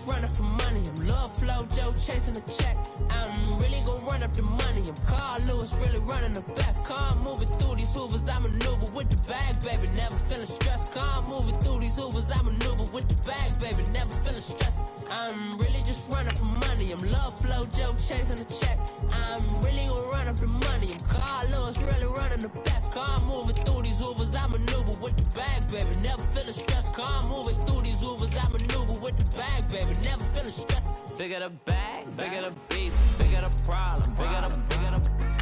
just running for money. I'm Lil Flo Joe chasing the check. I'm really gon' run up the money. I'm Carl Lewis, really running the best. Car moving through these Hoovers, I maneuver with the bag, baby. Never feeling stressed. Car moving through these Hoovers, I maneuver with the bag, baby. Never feeling stressed. I'm really just running for money. I'm Lil Flo Joe chasing the check. I'm really gon' run up the money. I'm Carl Lewis, really running the best. Car moving through these Hoovers, I maneuver with the bag, baby. Never feeling stressed. Car moving through these Hoovers, I maneuver with the bag, baby. Never feeling stressed. Bigger the bag, bigger the beef, bigger the problem, bigger the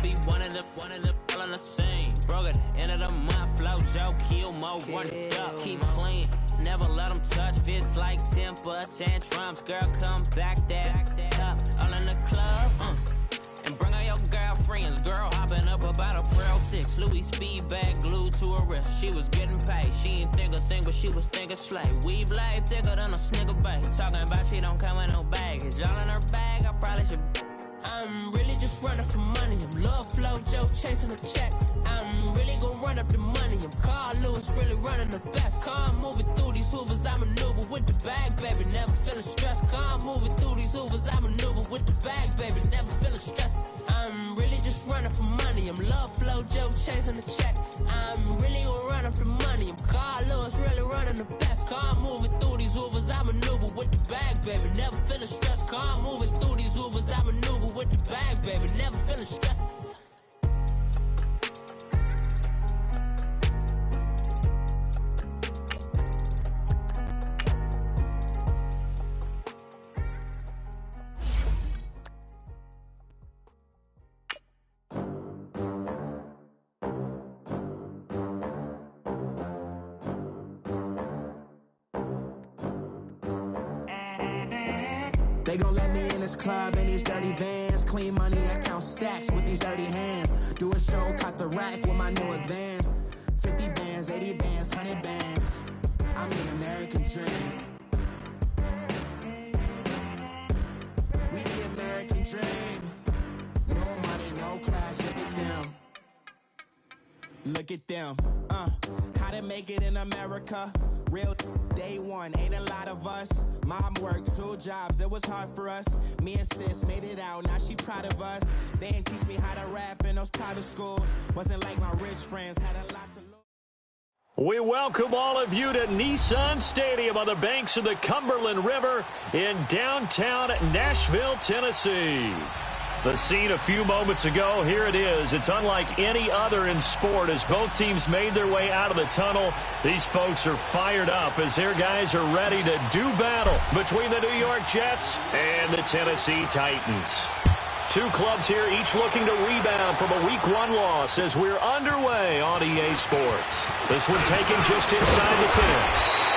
be one of the all on the same. Broke at the end of the month, Flo Joe, kill more, run it up, keep clean. Never let them touch, fits like temper tantrums. Girl, come back that up, all in the club, and bring all your girlfriends. Girl hopping up about a Pearl 6 Louis speed bag glued to her wrist. She was getting paid, she ain't think a thing, but she was thinking slay. Weave blade thicker than a snicker bag. Talking about she don't come with no baggage. All in her bag, I probably should. I'm really just running for money. I'm Lil Flo Joe chasing the check. I'm really gon' run up the money. I'm Carl Lewis, really running the best. Car moving through these Hoovers, I maneuver with the bag, baby. Never feeling stressed. Car moving through these Hoovers, I maneuver with the bag, baby. Never feeling stressed. I'm really just running for money. I'm Lil Flo Joe chasing the check. I'm really gon' run up the money. I'm Carl Lewis, really running the best. Car moving through these Hoovers, I maneuver with the bag, baby. Never feeling stressed. Car moving through these Hoovers, I maneuver with the bag, baby. Never feeling stressed. They gon' let me in this club in these dirty vans. Clean money, I count stacks with these dirty hands. Do a show, caught the rack with my new advance. 50 bands, 80 bands, 100 bands. I'm the American dream. We the American dream. No money, no class, look at them. Look at them, how to make it in America. Real day one, ain't a lot of us. Mom worked 2 jobs, it was hard for us. Me and sis made it out, now she proud of us. They didn't teach me how to rap in those private schools. Wasn't like my rich friends, had a lot to lose. We welcome all of you to Nissan Stadium on the banks of the Cumberland River in downtown Nashville, Tennessee. The scene a few moments ago, here it is. It's unlike any other in sport as both teams made their way out of the tunnel. These folks are fired up as their guys are ready to do battle between the New York Jets and the Tennessee Titans. 2 clubs here, each looking to rebound from a Week 1 loss as we're underway on EA Sports. This one taken just inside the 10.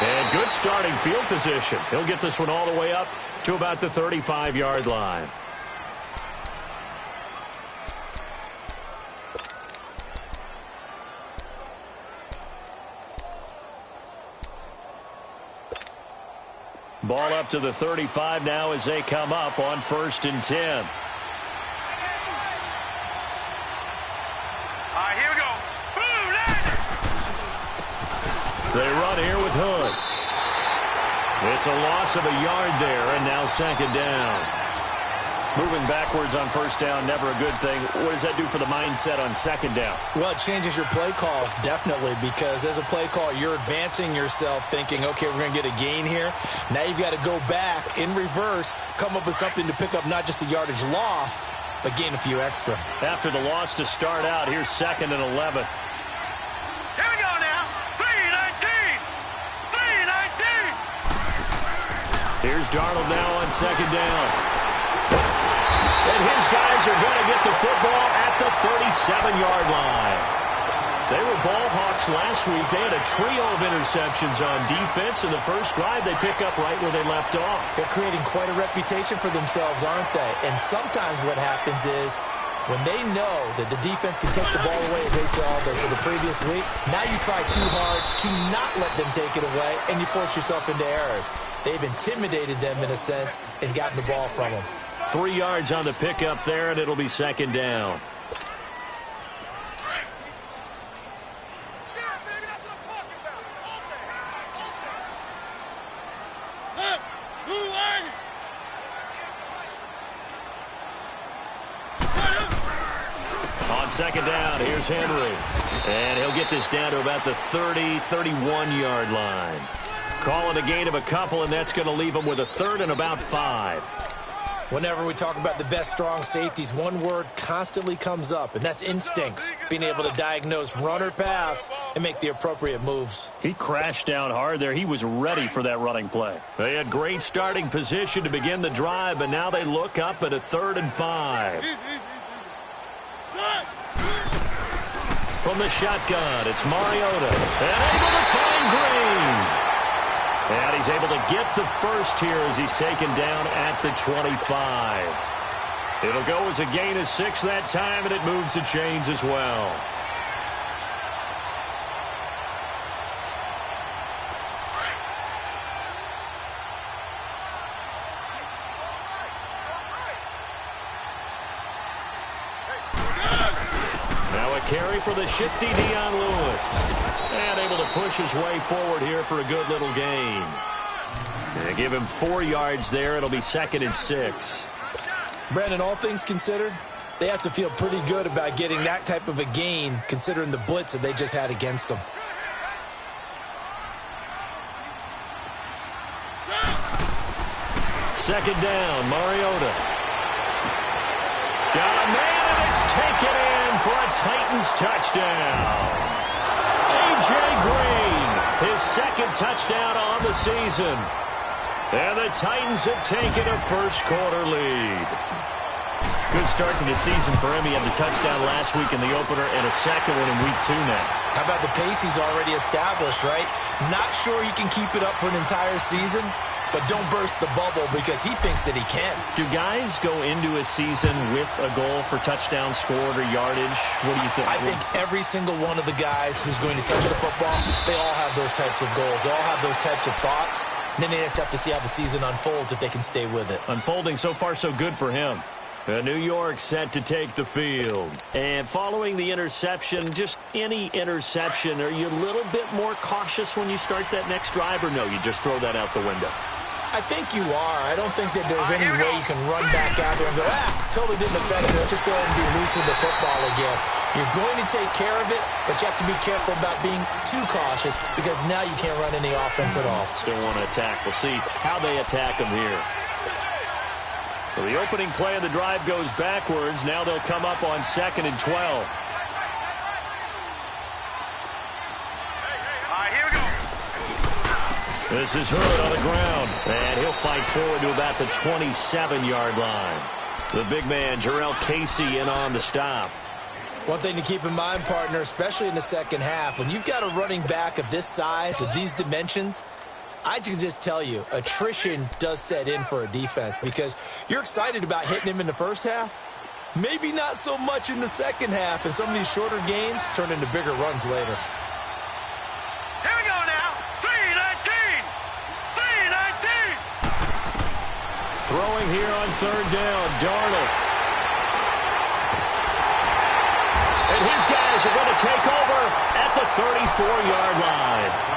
And good starting field position. He'll get this one all the way up to about the 35-yard line. Ball up to the 35 now as they come up on 1st and 10. All right, here we go. Boom, they run here with Hood. It's a loss of a yard there, and now 2nd down. Moving backwards on 1st down, never a good thing. What does that do for the mindset on 2nd down? Well, it changes your play call, definitely, because as a play call, you're advancing yourself thinking, okay, we're going to get a gain here. Now you've got to go back in reverse, come up with something to pick up not just the yardage lost, but gain a few extra. After the loss to start out, here's 2nd and 11. Here we go now. 3-19. 3-19. Here's Darnold now on 2nd down. And his guys are going to get the football at the 37-yard line. They were ball hawks last week. They had a trio of interceptions on defense. In the first drive, they pick up right where they left off. They're creating quite a reputation for themselves, aren't they? And sometimes what happens is when they know that the defense can take the ball away, as they saw for the previous week, now you try too hard to not let them take it away, and you force yourself into errors. They've intimidated them, in a sense, and gotten the ball from them. 3 yards on the pickup there, and it'll be 2nd down. Yeah, baby, that's what I'm talking about. All day. All day. Blue line. second down. Here's Henry. And he'll get this down to about the 30, 31-yard line. Call it a gain of a couple, and that's going to leave him with a third and about 5. Whenever we talk about the best strong safeties, one word constantly comes up, and that's instincts. Being able to diagnose run or pass and make the appropriate moves. He crashed down hard there. He was ready for that running play. They had great starting position to begin the drive, but now they look up at a 3rd and 5. From the shotgun, it's Mariota. And able to find Green. And he's able to get the first here as he's taken down at the 25. It'll go as a gain of 6 that time, and it moves the chains as well. Now a carry for the shifty Dion Lewis. And able to push his way forward here for a good little gain. And give him 4 yards there. It'll be 2nd and 6. Brandon, all things considered, they have to feel pretty good about getting that type of a gain considering the blitz that they just had against them. Second down, Mariota. Got a man, and it's taken in for a Titans touchdown. A.J. Green, his 2nd touchdown on the season. And the Titans have taken a first-quarter lead. Good start to the season for him. He had the touchdown last week in the opener and a second one in week 2 now. How about the pace he's already established, right? Not sure he can keep it up for an entire season, but don't burst the bubble because he thinks that he can. Do guys go into a season with a goal for touchdown scored or yardage? What do you think? I think every single one of the guys who's going to touch the football, they all have those types of goals. They all have those types of thoughts. And then they just have to see how the season unfolds if they can stay with it. Unfolding so far so good for him. New York set to take the field. And following the interception, just any interception, are you a little bit more cautious when you start that next drive, or no, you just throw that out the window? I think you are. I don't think that there's any way you can run back out there and go, totally didn't affect me. Let's just go ahead and be loose with the football again. You're going to take care of it, but you have to be careful about being too cautious because now you can't run any offense at all. Still want to attack. We'll see how they attack them here. So the opening play of the drive goes backwards. Now they'll come up on 2nd and 12. Here we go. This is Hood on the ground, and he'll fight forward to about the 27-yard line. The big man, Jarrell Casey, in on the stop. One thing to keep in mind, partner, especially in the second half, when you've got a running back of this size, of these dimensions, I can just tell you, attrition does set in for a defense because you're excited about hitting him in the first half. Maybe not so much in the second half, and some of these shorter gains turn into bigger runs later. Here we go now. 3-19. 3-19. Throwing here on 3rd down, Darnold. And his guys are going to take over at the 34-yard line.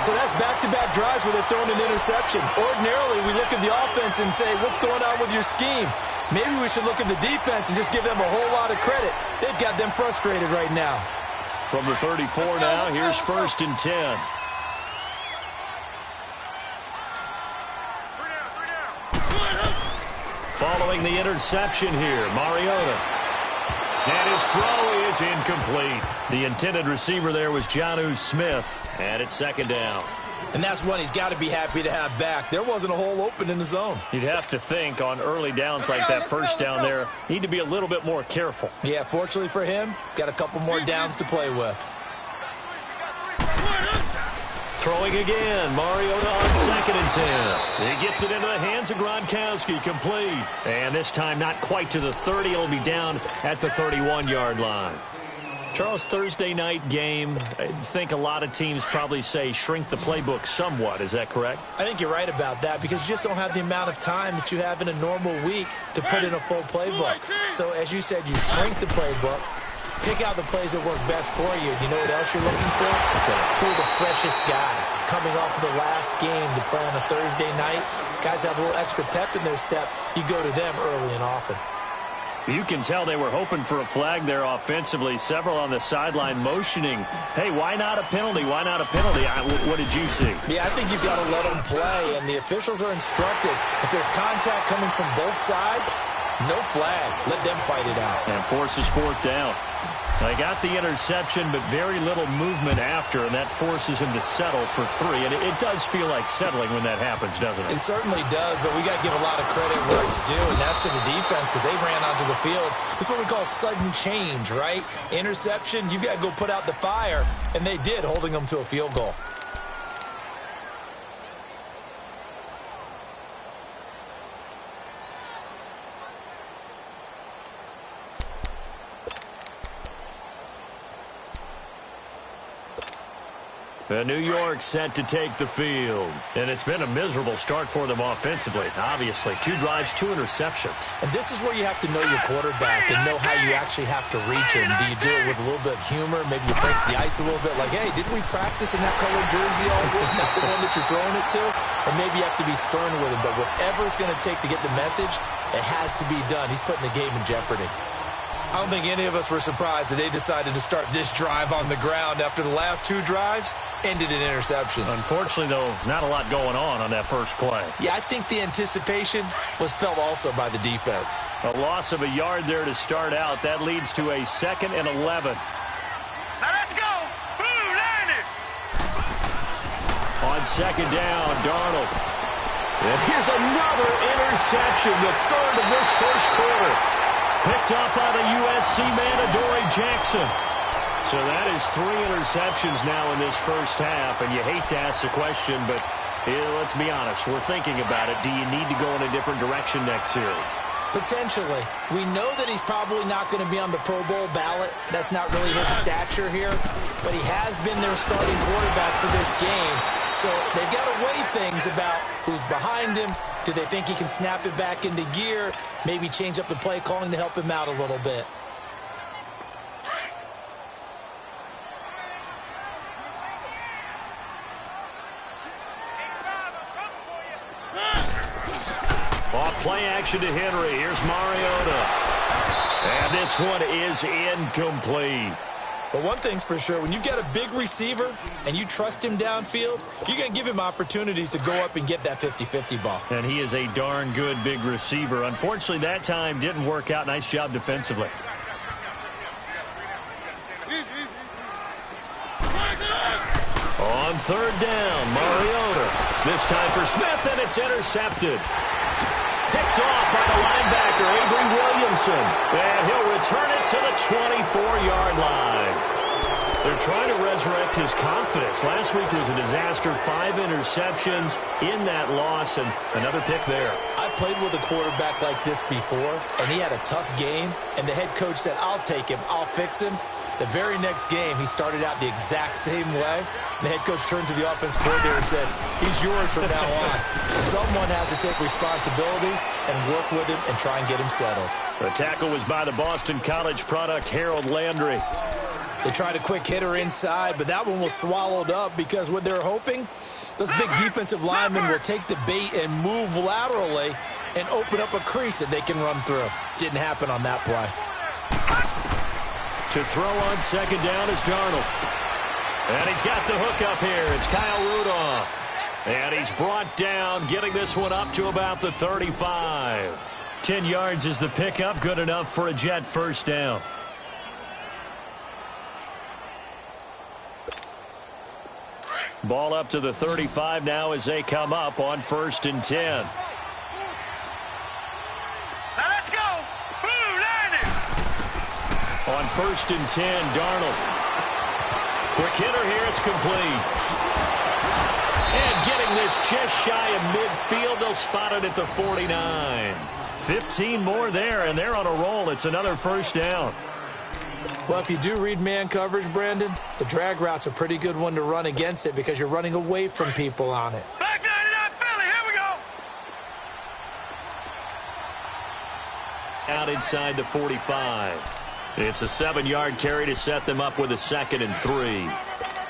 So that's back-to-back drives where they're throwing an interception. Ordinarily, we look at the offense and say, what's going on with your scheme? Maybe we should look at the defense and just give them a whole lot of credit. They've got them frustrated right now. From the 34 now, here's 1st and 10. 3 down. Following the interception here, Mariota. And his throw is incomplete. The intended receiver there was Jonnu Smith. And it's 2nd down. And that's one he's got to be happy to have back. There wasn't a hole open in the zone. You'd have to think on early downs like that, first down there, need to be a little bit more careful. Yeah, fortunately for him, got a couple more downs to play with. Throwing again, Mariota on 2nd and 10. He gets it into the hands of Gronkowski, complete. And this time not quite to the 30. It'll be down at the 31-yard line. Charles, Thursday night game, I think a lot of teams probably say shrink the playbook somewhat. Is that correct? I think you're right about that because you just don't have the amount of time that you have in a normal week to put in a full playbook. So as you said, you shrink the playbook. Pick out the plays that work best for you. You know what else you're looking for? Who are the freshest guys coming off of the last game to play on a Thursday night? Guys have a little extra pep in their step. You go to them early and often. You can tell they were hoping for a flag there offensively. Several on the sideline motioning, hey, why not a penalty? Why not a penalty? What did you see? Yeah, I think you've got to let them play, and the officials are instructed. If there's contact coming from both sides, no flag. Let them fight it out. And forces fourth down. They got the interception, but very little movement after, and that forces him to settle for 3. And it does feel like settling when that happens, doesn't it? It certainly does, but we got to give a lot of credit where it's due, and that's to the defense because they ran onto the field. This is what we call sudden change, right? Interception, you got to go put out the fire, and they did, holding them to a field goal. New York set to take the field. And it's been a miserable start for them offensively. Obviously, 2 drives, 2 interceptions. And this is where you have to know your quarterback and know how you actually have to reach him. Do you do it with a little bit of humor? Maybe you break the ice a little bit like, hey, didn't we practice in that colored jersey all week? Not the one that you're throwing it to? And maybe you have to be stern with him. But whatever it's going to take to get the message, it has to be done. He's putting the game in jeopardy. I don't think any of us were surprised that they decided to start this drive on the ground after the last 2 drives ended in interceptions. Unfortunately, though, not a lot going on that first play. Yeah, I think the anticipation was felt also by the defense. A loss of a yard there to start out. That leads to a 2nd and 11. Now let's go. Blue Niners. On 2nd down, Darnold. And here's another interception, the 3rd of this first quarter. Picked up by the USC man, Adoree Jackson. So that is 3 interceptions now in this first half. And you hate to ask the question, but let's be honest. We're thinking about it. Do you need to go in a different direction next series? Potentially. We know that he's probably not going to be on the Pro Bowl ballot. That's not really his stature here. But he has been their starting quarterback for this game. So they've got to weigh things about who's behind him. Do they think he can snap it back into gear? Maybe change up the play calling to help him out a little bit. Off play action to Henry. Here's Mariota. And this one is incomplete. But one thing's for sure, when you've got a big receiver and you trust him downfield, you're going to give him opportunities to go up and get that 50-50 ball. And he is a darn good big receiver. Unfortunately, that time didn't work out. Nice job defensively. On 3rd down, Mariota. This time for Smith, and it's intercepted. Picked off by the linebacker, Avery Williamson. And he'll return it to the 24-yard line. They're trying to resurrect his confidence. Last week was a disaster. 5 interceptions in that loss, and another pick there. I played with a quarterback like this before, and he had a tough game, and the head coach said, I'll take him, I'll fix him. The very next game, he started out the exact same way. And the head coach turned to the offense coordinator and said, he's yours from now on. Someone has to take responsibility and work with him and try and get him settled. The tackle was by the Boston College product, Harold Landry. They tried a quick hitter inside, but that one was swallowed up because what they're hoping, those big defensive linemen will take the bait and move laterally and open up a crease that they can run through. Didn't happen on that play. To throw on 2nd down is Darnold. And he's got the hook up here. It's Kyle Rudolph. And he's brought down, getting this one up to about the 35. 10 yards is the pickup. Good enough for a Jet first down. Ball up to the 35 now as they come up on 1st and 10. Now let's go. Blue Niners. On 1st and 10, Darnold. Quick hitter here, it's complete. And getting this just shy of midfield, they'll spot it at the 49. 15 more there, and they're on a roll. It's another first down. Well, if you do read man coverage, Brandon, the drag route's a pretty good one to run against it because you're running away from people on it. Back 99 Philly, here we go. Out inside the 45. It's a 7-yard carry to set them up with a 2nd and 3.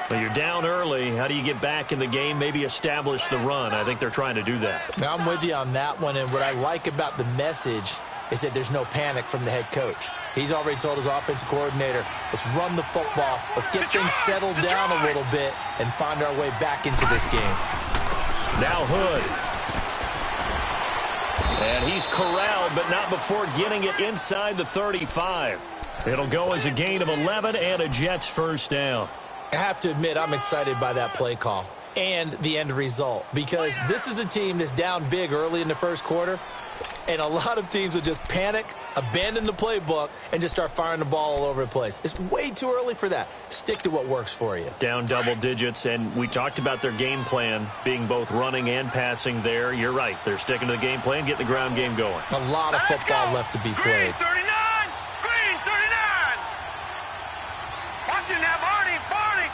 Well, you're down early. How do you get back in the game, maybe establish the run? I think they're trying to do that. Now, I'm with you on that one, and what I like about the message is that there's no panic from the head coach. He's already told his offensive coordinator, let's run the football, let's get things settled down a little bit and find our way back into this game. Now Hood. And he's corralled, but not before getting it inside the 35. It'll go as a gain of 11 and a Jets first down. I have to admit, I'm excited by that play call and the end result, because this is a team that's down big early in the first quarter, and a lot of teams will just panic, abandon the playbook, and just start firing the ball all over the place. It's way too early for that. Stick to what works for you. Down double digits, and we talked about their game plan being both running and passing there. You're right. They're sticking to the game plan, getting the ground game going. A lot of football left to be played. Green 39! Green 39! Watch it now, Barney! Barney!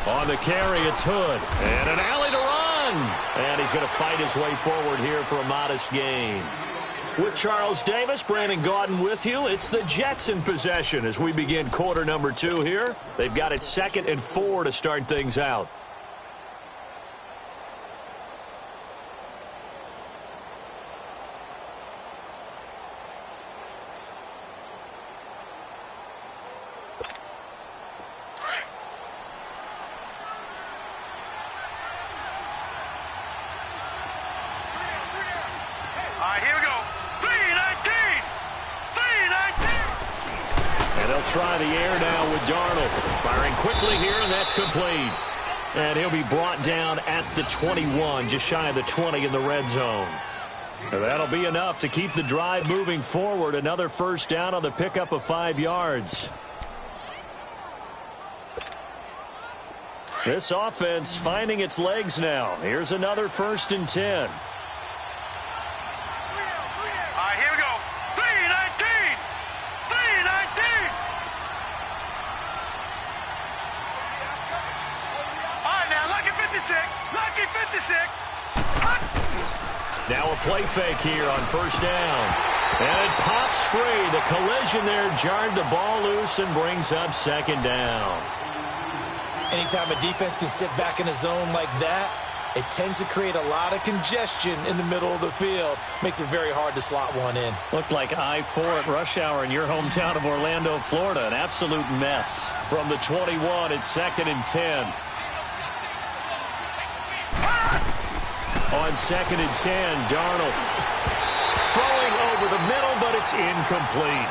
On the carry, it's Hood. And an alley to run. And he's going to fight his way forward here for a modest gain. With Charles Davis, Brandon Gaudin with you. It's the Jets in possession as we begin quarter number 2 here. They've got it 2nd and 4 to start things out. Try the air now with Darnold. Firing quickly here, and that's complete. And he'll be brought down at the 21, just shy of the 20 in the red zone. And that'll be enough to keep the drive moving forward. Another first down on the pickup of 5 yards. This offense finding its legs now. Here's another 1st and 10. Now a play fake here on first down. And it pops free. The collision there jarred the ball loose and brings up 2nd down. Anytime a defense can sit back in a zone like that, it tends to create a lot of congestion in the middle of the field. Makes it very hard to slot one in. Looked like I-4 at rush hour in your hometown of Orlando, Florida. An absolute mess. From the 21, it's 2nd and 10. On 2nd and 10, Darnold throwing over the middle, but it's incomplete.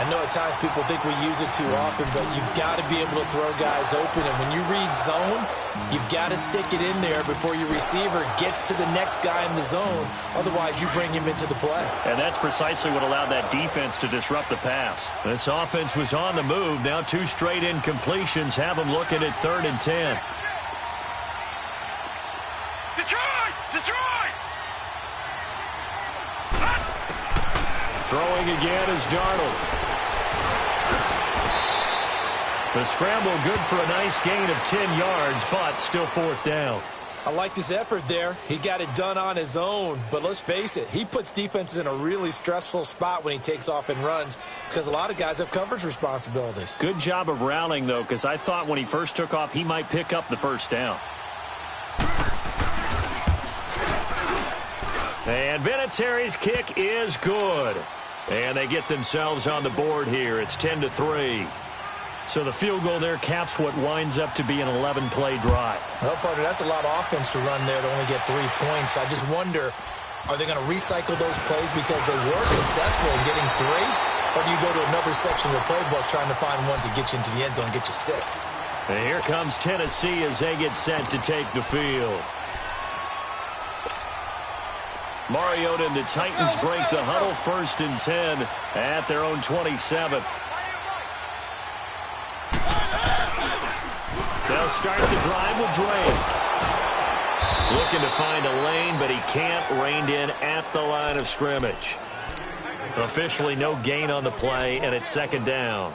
I know at times people think we use it too often, but you've got to be able to throw guys open. And when you read zone, you've got to stick it in there before your receiver gets to the next guy in the zone. Otherwise, you bring him into the play. And that's precisely what allowed that defense to disrupt the pass. This offense was on the move. Now 2 straight incompletions have them looking at 3rd and 10. Throwing again is Darnold. The scramble good for a nice gain of 10 yards, but still 4th down. I liked his effort there. He got it done on his own. But let's face it, he puts defenses in a really stressful spot when he takes off and runs because a lot of guys have coverage responsibilities. Good job of rallying, though, because I thought when he first took off, he might pick up the first down. And Vinatieri's kick is good. And they get themselves on the board here. It's 10-3. So the field goal there caps what winds up to be an 11-play drive. Well, partner, that's a lot of offense to run there to only get 3 points. I just wonder, are they going to recycle those plays because they were successful in getting 3? Or do you go to another section of the playbook trying to find ones that get you into the end zone and get you 6? And here comes Tennessee as they get set to take the field. Mariota and the Titans break the huddle, 1st and 10 at their own 27. They'll start the drive with Drake. Looking to find a lane, but he can't. Reined in at the line of scrimmage. Officially no gain on the play, and it's 2nd down.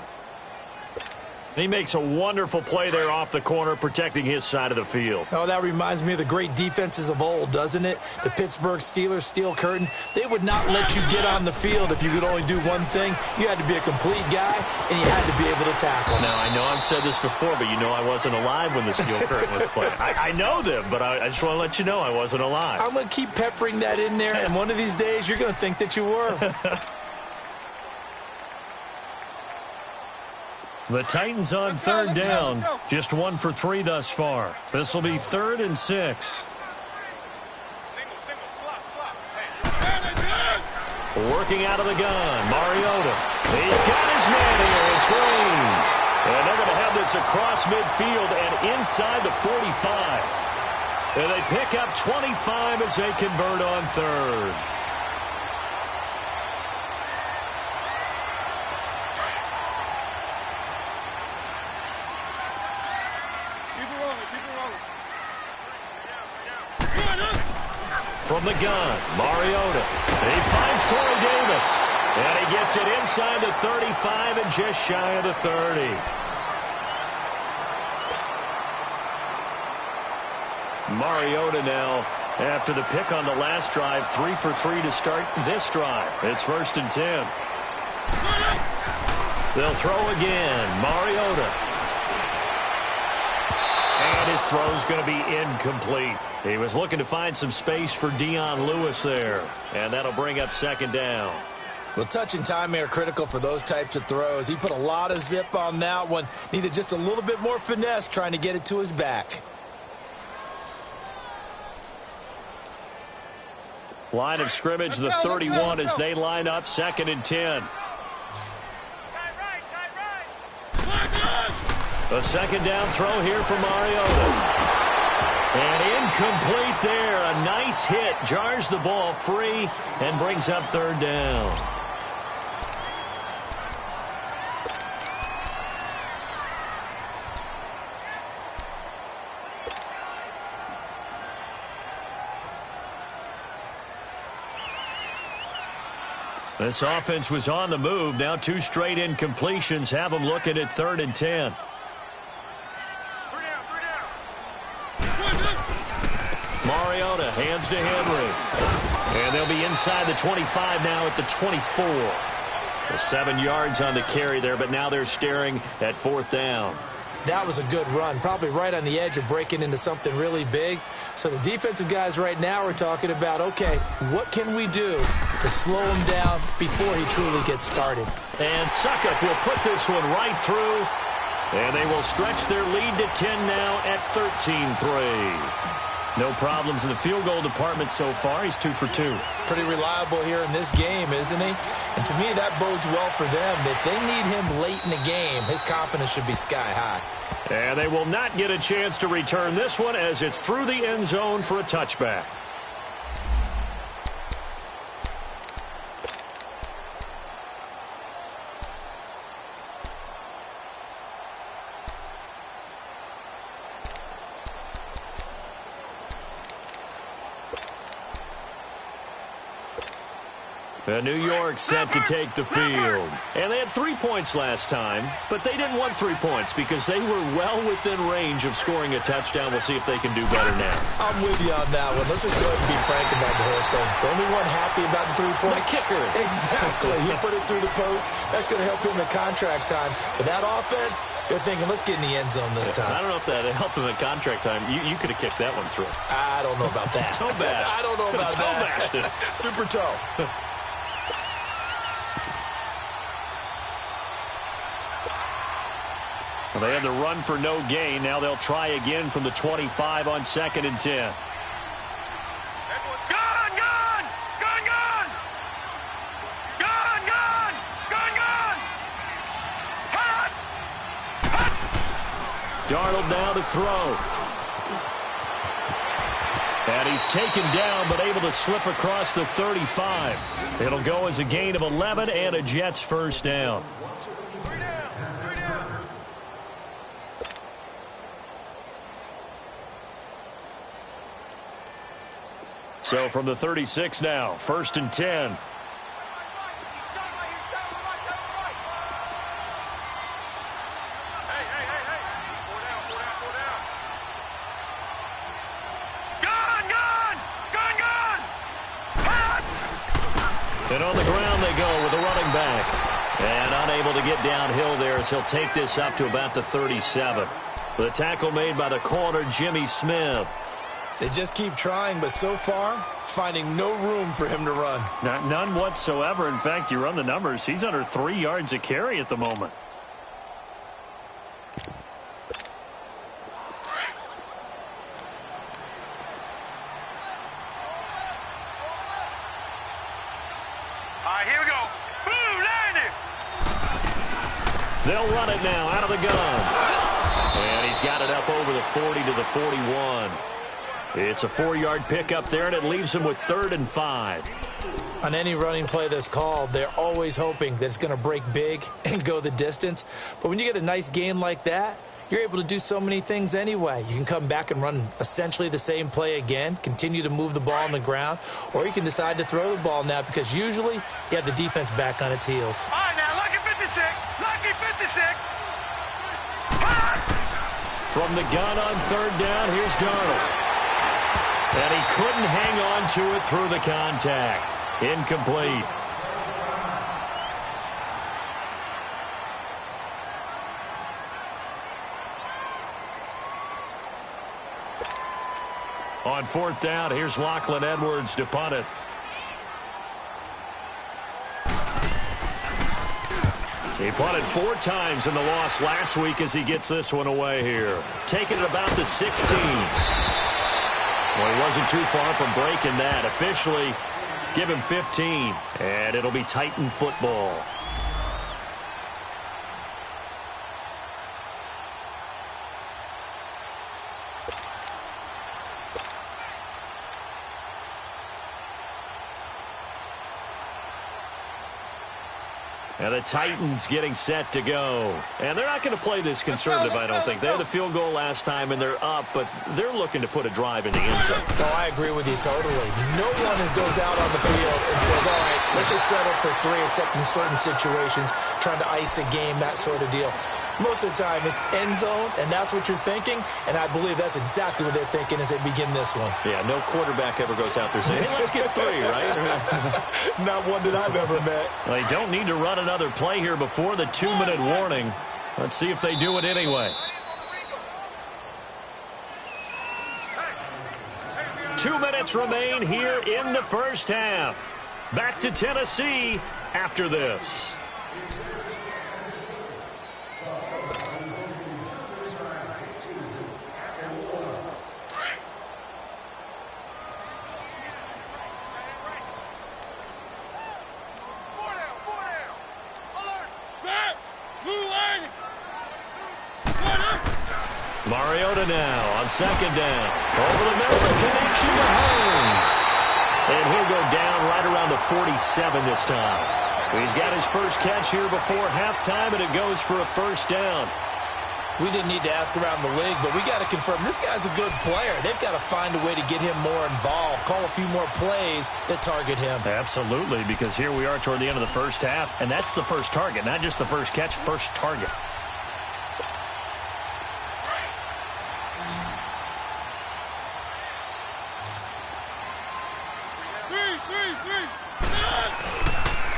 He makes a wonderful play there off the corner, protecting his side of the field. Oh, that reminds me of the great defenses of old, doesn't it? The Pittsburgh Steelers, Steel Curtain. They would not let you get on the field if you could only do one thing. You had to be a complete guy, and you had to be able to tackle. Now, I know I've said this before, but you know I wasn't alive when the Steel Curtain was playing. I know them, but I just want to let you know I wasn't alive. I'm going to keep peppering that in there, and one of these days you're going to think that you were. The Titans on third down. Just 1 for 3 thus far. This will be 3rd and 6. Working out of the gun, Mariota. He's got his man here. It's Green. And they're going to have this across midfield and inside the 45. And they pick up 25 as they convert on 3rd. From the gun, Mariota. He finds Corey Davis. And he gets it inside the 35 and just shy of the 30. Mariota now, after the pick on the last drive, 3 for 3 to start this drive. It's 1st and 10. They'll throw again. Mariota. And his throw's going to be incomplete. He was looking to find some space for Dion Lewis there. And that'll bring up 2nd down. Well, touch and time are critical for those types of throws. He put a lot of zip on that one. Needed just a little bit more finesse trying to get it to his back. Line of scrimmage, the 31 as they line up, 2nd and 10. A 2nd down throw here for Mariota. And incomplete there. A nice hit. Jars the ball free and brings up 3rd down. This offense was on the move. Now 2 straight incompletions have them looking at 3rd and 10. Mariota hands to Henry. And they'll be inside the 25 now at the 24. 7 yards on the carry there, but now they're staring at 4th down. That was a good run, probably right on the edge of breaking into something really big. So the defensive guys right now are talking about, okay, what can we do to slow him down before he truly gets started? And Succop will put this one right through, and they will stretch their lead to 10 now at 13-3. No problems in the field goal department so far. He's 2 for 2. Pretty reliable here in this game, isn't he? And to me, that bodes well for them. If they need him late in the game, his confidence should be sky high. And they will not get a chance to return this one as it's through the end zone for a touchback. New York set to take the field. And they had 3 points last time, but they didn't want 3 points because they were well within range of scoring a touchdown. We'll see if they can do better now. I'm with you on that one. Let's just go ahead and be frank about the whole thing. The only one happy about the 3-point. The kicker. Exactly. He put it through the post. That's going to help him in contract time. But that offense, they're thinking, let's get in the end zone this time. I don't know if that helped him in contract time. You could have kicked that one through. I don't know about that. Toe bash. I don't know about toe that. Bashed it. Super toe. Well, they had the run for no gain. Now they'll try again from the 25 on 2nd and 10. Darnold now to throw. And he's taken down, but able to slip across the 35. It'll go as a gain of 11 and a Jets first down. So from the 36 now, 1st and 10. And on the ground they go with the running back. And unable to get downhill there as he'll take this up to about the 37. The tackle made by the corner, Jimmy Smith. They just keep trying, but so far, finding no room for him to run. None whatsoever. In fact, you run the numbers. He's under 3 yards a carry at the moment. All right, here we go. Boom, landed. They'll run it now out of the gun. And he's got it up over the 40 to the 41. It's a 4-yard pickup there, and it leaves him with 3rd and 5. On any running play that's called, they're always hoping that it's going to break big and go the distance. But when you get a nice game like that, you're able to do so many things anyway. You can come back and run essentially the same play again, continue to move the ball on the ground, or you can decide to throw the ball now because usually you have the defense back on its heels. All right, now, lucky 56. Lucky 56. From the gun on 3rd down, here's Darnold. And he couldn't hang on to it through the contact. Incomplete. On 4th down, here's Lachlan Edwards to punt it. He punted 4 times in the loss last week as he gets this one away here. Taking it about the 16. Well, he wasn't too far from breaking that. Officially, give him 15. And it'll be Titan football. And the Titans getting set to go. And they're not going to play this conservative, I don't think. They had the field goal last time, and they're up, but they're looking to put a drive in the end zone. Oh, I agree with you totally. No one goes out on the field and says, all right, let's just settle for 3, except in certain situations, trying to ice a game, that sort of deal. Most of the time, it's end zone, and that's what you're thinking, and I believe that's exactly what they're thinking as they begin this one. Yeah, no quarterback ever goes out there saying, hey, let's get 3, right? Not one that I've ever met. They don't need to run another play here before the 2-minute warning. Let's see if they do it anyway. 2 minutes remain here in the first half. Back to Tennessee after this. Mariota now on 2nd down. Over the middle, the connection to Holmes. And he'll go down right around the 47 this time. He's got his first catch here before halftime, and it goes for a 1st down. We didn't need to ask around the league, but we got to confirm this guy's a good player. They've got to find a way to get him more involved, call a few more plays that target him. Absolutely, because here we are toward the end of the first half, and that's the first target, not just the first catch, first target.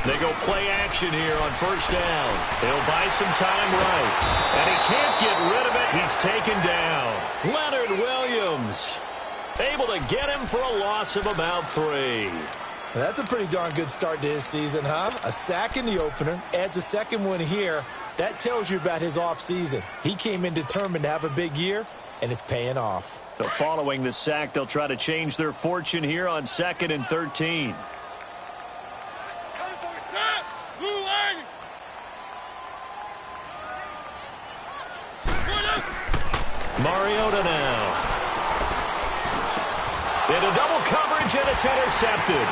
They go play action here on 1st down. He'll buy some time right. And he can't get rid of it. He's taken down. Leonard Williams able to get him for a loss of about 3. That's a pretty darn good start to his season, huh? A sack in the opener, adds a 2nd one here. That tells you about his offseason. He came in determined to have a big year, and it's paying off. So following the sack, they'll try to change their fortune here on 2nd and 13. Mariota now. Into double coverage, and it's intercepted.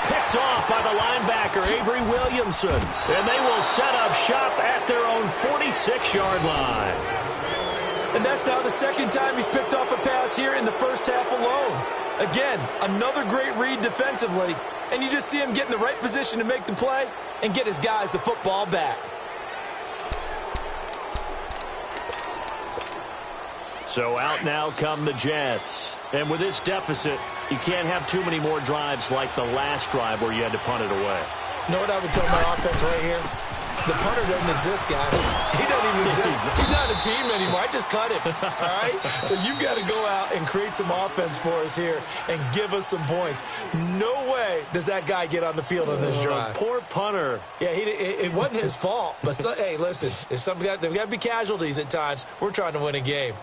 Picked off by the linebacker, Avery Williamson. And they will set up shop at their own 46-yard line. And that's now the 2nd time he's picked off a pass here in the first half alone. Again, another great read defensively. And you just see him get in the right position to make the play and get his guys the football back. So out now come the Jets. And with this deficit, You can't have too many more drives like the last drive where you had to punt it away. You know what I would tell my offense right here? The punter doesn't exist, guys. He doesn't even exist. He's not a team anymore. I just cut him, all right? So you've got to go out and create some offense for us here and give us some points. No way does that guy get on the field on this drive. Poor punter. Yeah, it wasn't his fault. But, hey, listen, there's got to be casualties at times. We're trying to win a game.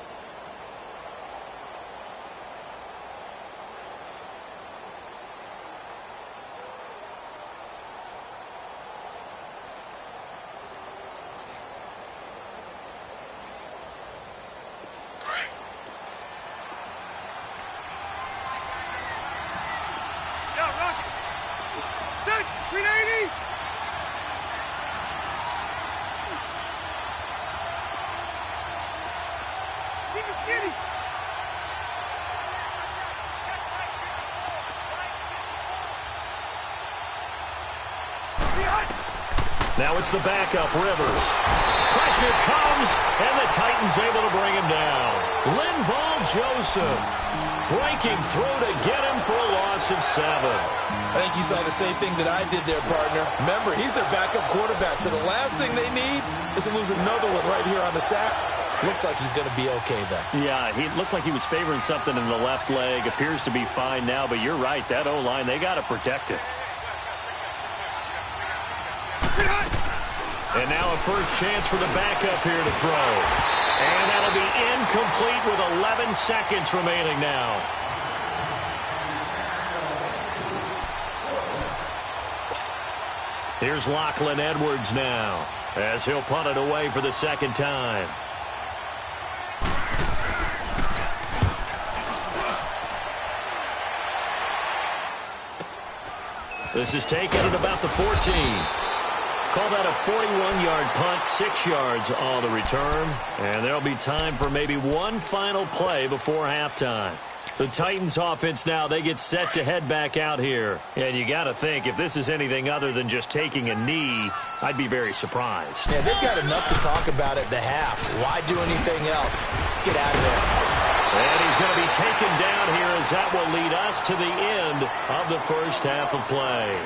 Now it's the backup, Rivers. Pressure comes, and the Titans able to bring him down. Linval Joseph breaking through to get him for a loss of 7. I think you saw the same thing that I did there, partner. Remember, he's their backup quarterback, so the last thing they need is to lose another one right here on the sack. Looks like he's going to be okay, though. Yeah, he looked like he was favoring something in the left leg. Appears to be fine now, but you're right. That O-line, they got to protect it. And now a first chance for the backup here to throw. And that'll be incomplete with 11 seconds remaining now. Here's Lachlan Edwards now, as he'll punt it away for the second time. This is taken at about the 14. Call that a 41-yard punt, 6 yards on the return. And there'll be time for maybe one final play before halftime. The Titans offense now, they get set to head back out here. And you got to think, if this is anything other than just taking a knee, I'd be very surprised. Yeah, they've got enough to talk about at the half. Why do anything else? Just get out of there. And he's going to be taken down here, as that will lead us to the end of the first half of play.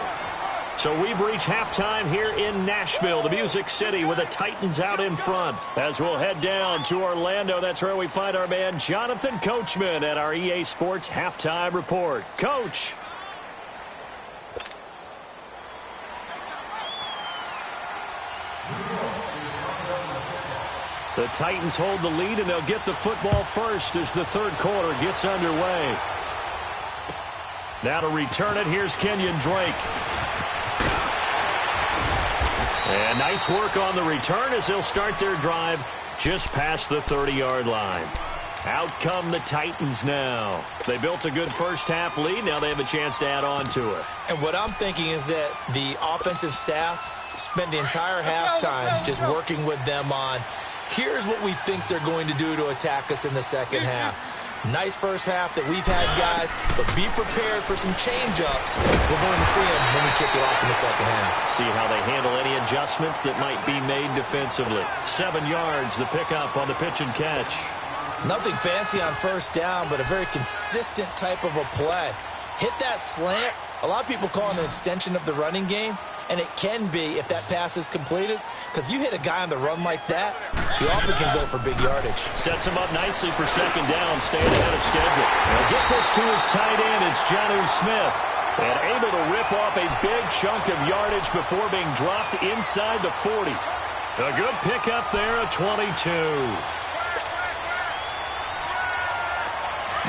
So we've reached halftime here in Nashville, the Music City, with the Titans out in front. As we'll head down to Orlando, that's where we find our man Jonathan Coachman at our EA Sports Halftime Report. Coach. The Titans hold the lead, and they'll get the football first as the third quarter gets underway. Now to return it, here's Kenyon Drake. And nice work on the return as they'll start their drive just past the 30-yard line. Out come the Titans now. They built a good first-half lead. Now they have a chance to add on to it. And what I'm thinking is that the offensive staff spent the entire halftime just working with them on, here's what we think they're going to do to attack us in the second half. Nice first half that we've had, guys, but be prepared for some change-ups. We're going to see them when we kick it off in the second half. See how they handle any adjustments that might be made defensively. 7 yards, the pickup on the pitch and catch. Nothing fancy on first down, but a very consistent type of a play. Hit that slant. A lot of people call it an extension of the running game, and it can be if that pass is completed, because you hit a guy on the run like that, he often can go for big yardage. Sets him up nicely for second down, staying ahead of schedule. Now get this to his tight end. It's Jonnu Smith. And able to rip off a big chunk of yardage before being dropped inside the 40. A good pickup there at 22.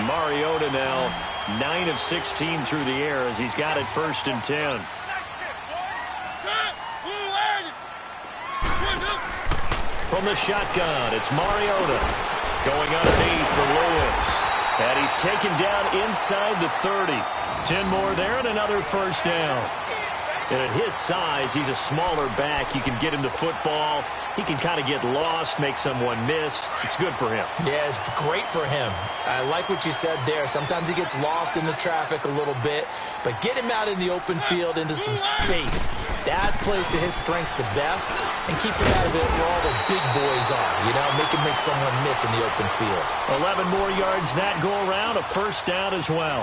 Mariota now 9 of 16 through the air as he's got it 1st and 10. From the shotgun, it's Mariota going underneath for Lewis. And he's taken down inside the 30. 10 more there and another first down. And at his size, he's a smaller back. You can get him to football. He can kind of get lost, make someone miss. It's good for him. Yeah, it's great for him. I like what you said there. Sometimes he gets lost in the traffic a little bit, but get him out in the open field into some space. That plays to his strengths the best and keeps him out of it where all the big boys are. You know, make him make someone miss in the open field. 11 more yards that go around, a first down as well.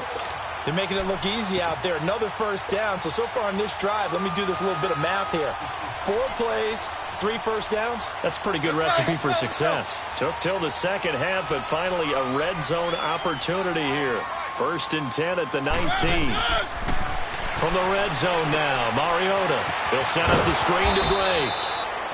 They're making it look easy out there. Another first down. So far on this drive, let me do this little bit of math here. 4 plays, 3 first downs. That's a pretty good recipe for success. Took till the second half, but finally a red zone opportunity here. 1st and 10 at the 19. From the red zone now, Mariota. He'll set up the screen to Drake.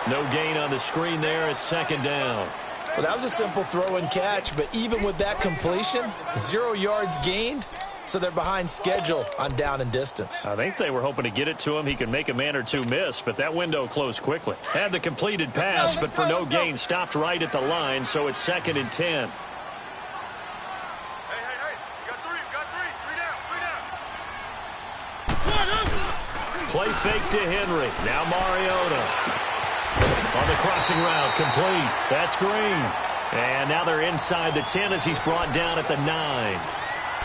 No gain on the screen there. It's 2nd down. Well, that was a simple throw and catch, but even with that completion, 0 yards gained, so they're behind schedule on down and distance. I think they were hoping to get it to him. He could make a man or two miss, but that window closed quickly. Had the completed pass, but for no gain, stopped right at the line, so it's 2nd and 10. Play fake to Henry. Now Mariota. On the crossing route, complete. That's Green. And now they're inside the 10 as he's brought down at the 9.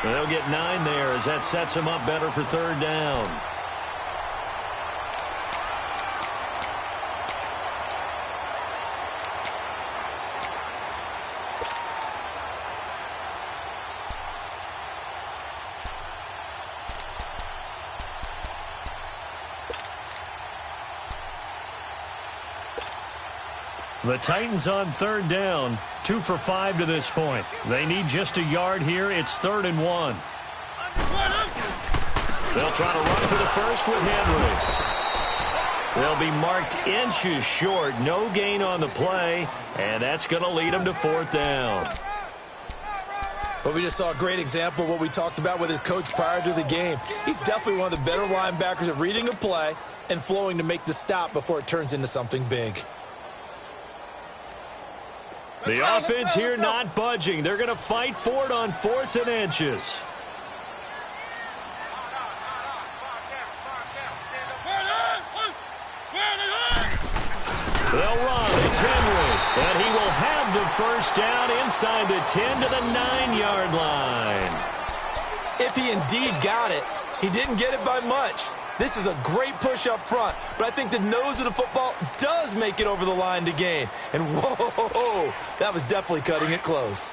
They'll get 9 there as that sets him up better for 3rd down. The Titans on 3rd down, 2 for 5 to this point. They need just a yard here. It's 3rd and 1. They'll try to run for the first with Henry. They'll be marked inches short. No gain on the play, and that's going to lead them to 4th down. But we just saw a great example of what we talked about with his coach prior to the game. He's definitely one of the better linebackers at reading a play and flowing to make the stop before it turns into something big. The offense here not budging. They're going to fight for it on 4th and inches. They'll run. It's Henry. And he will have the first down inside the 10 to the 9-yard line. If he indeed got it, he didn't get it by much. This is a great push up front, but I think the nose of the football does make it over the line to gain. And whoa, that was definitely cutting it close.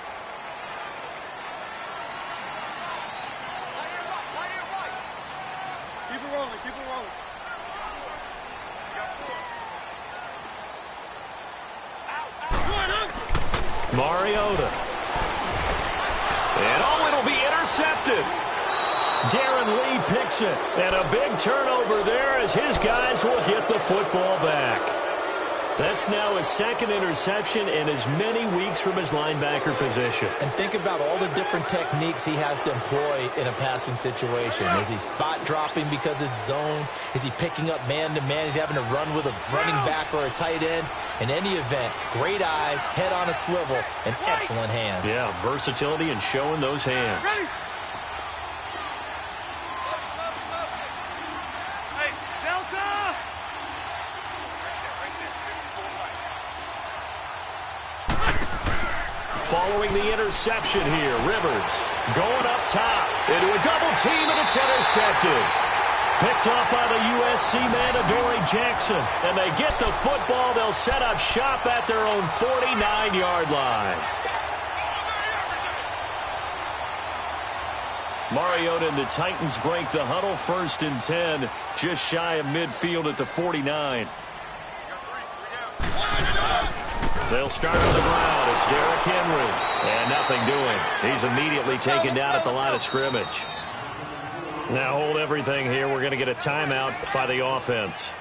Keep it rolling, keep it rolling. Mariota. And it'll be intercepted. Darren Lee picks it, and a big turnover there as his guys will get the football back. That's now his 2nd interception in as many weeks from his linebacker position. And think about all the different techniques he has to employ in a passing situation. Is he spot dropping because it's zone? Is he picking up man-to-man? Is he having to run with a running back or a tight end? In any event, great eyes, head on a swivel, and excellent hands. Yeah, versatility and showing those hands. Ready? Following the interception here, Rivers going up top into a double team, and it's intercepted. Picked up by the USC man, Adoree Jackson. And they get the football. They'll set up shop at their own 49-yard line. Mariota and the Titans break the huddle. 1st and 10, just shy of midfield at the 49. They'll start on the ground. It's Derrick Henry. And nothing doing. He's immediately taken down at the line of scrimmage. Now hold everything here. We're going to get a timeout by the offense.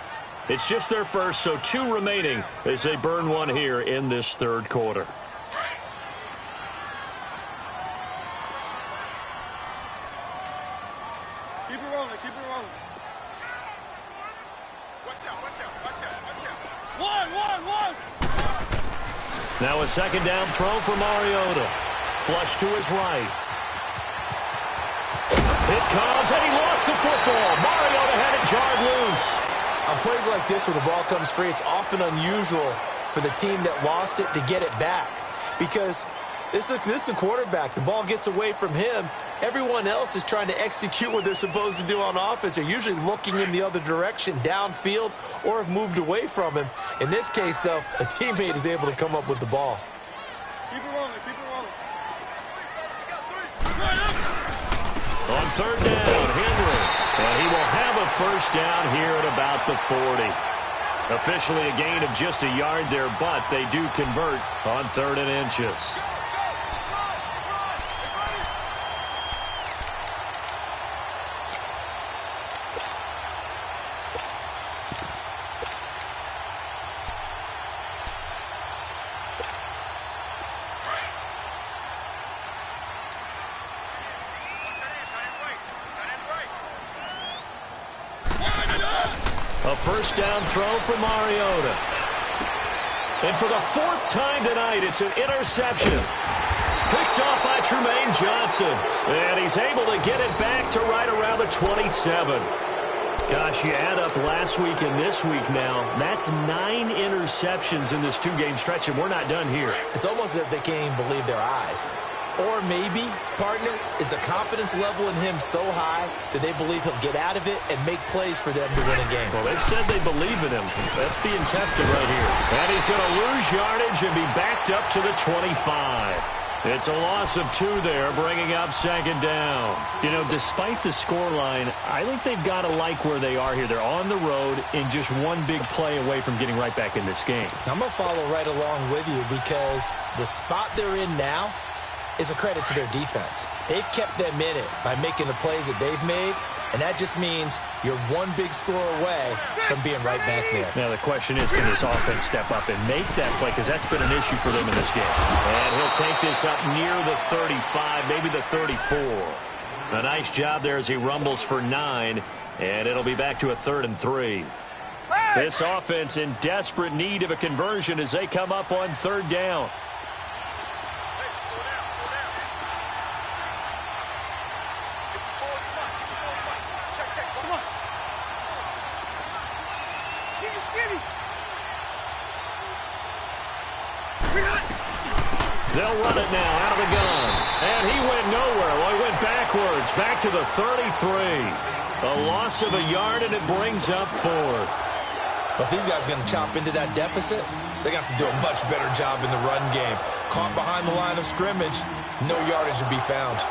It's just their first, so 2 remaining as they burn one here in this 3rd quarter. Keep it rolling, keep it rolling. Watch out, watch out, watch out, watch out. One. Now a 2nd down throw for Mariota. Flush to his right. It comes, and he lost the football. Mariota had it jarred loose. On plays like this where the ball comes free, it's often unusual for the team that lost it to get it back. Because this is the quarterback. The ball gets away from him. Everyone else is trying to execute what they're supposed to do on offense. They're usually looking in the other direction, downfield, or have moved away from him. In this case, though, a teammate is able to come up with the ball. Keep it rolling, keep it rolling. On third down, Henry. And he will have a first down here at about the 40. Officially a gain of just a yard there, but they do convert on 3rd and inches. A first down throw for Mariota. And for the 4th time tonight, it's an interception. Picked off by Trumaine Johnson. And he's able to get it back to right around the 27. Gosh, you add up last week and this week now. That's 9 interceptions in this 2-game stretch, and we're not done here. It's almost as if they can't even believe their eyes. Or maybe, partner, is the confidence level in him so high that they believe he'll get out of it and make plays for them to win a game. Well, they've said they believe in him. That's being tested right here. And he's going to lose yardage and be backed up to the 25. It's a loss of 2 there, bringing up 2nd down. You know, despite the scoreline, I think they've got to like where they are here. They're on the road and just one big play away from getting right back in this game. I'm going to follow right along with you because the spot they're in now is a credit to their defense. They've kept them in it by making the plays that they've made, and that just means you're one big score away from being right back there. Now the question is, can this offense step up and make that play? Because that's been an issue for them in this game. And he'll take this up near the 35, maybe the 34. A nice job there as he rumbles for 9, and it'll be back to a 3rd and 3. This offense in desperate need of a conversion as they come up on 3rd down. They'll run it now out of the gun. And he went nowhere. Well, he went backwards, back to the 33. A loss of a yard, and it brings up 4th. But these guys are going to chop into that deficit. They got to do a much better job in the run game. Caught behind the line of scrimmage, no yardage to be found.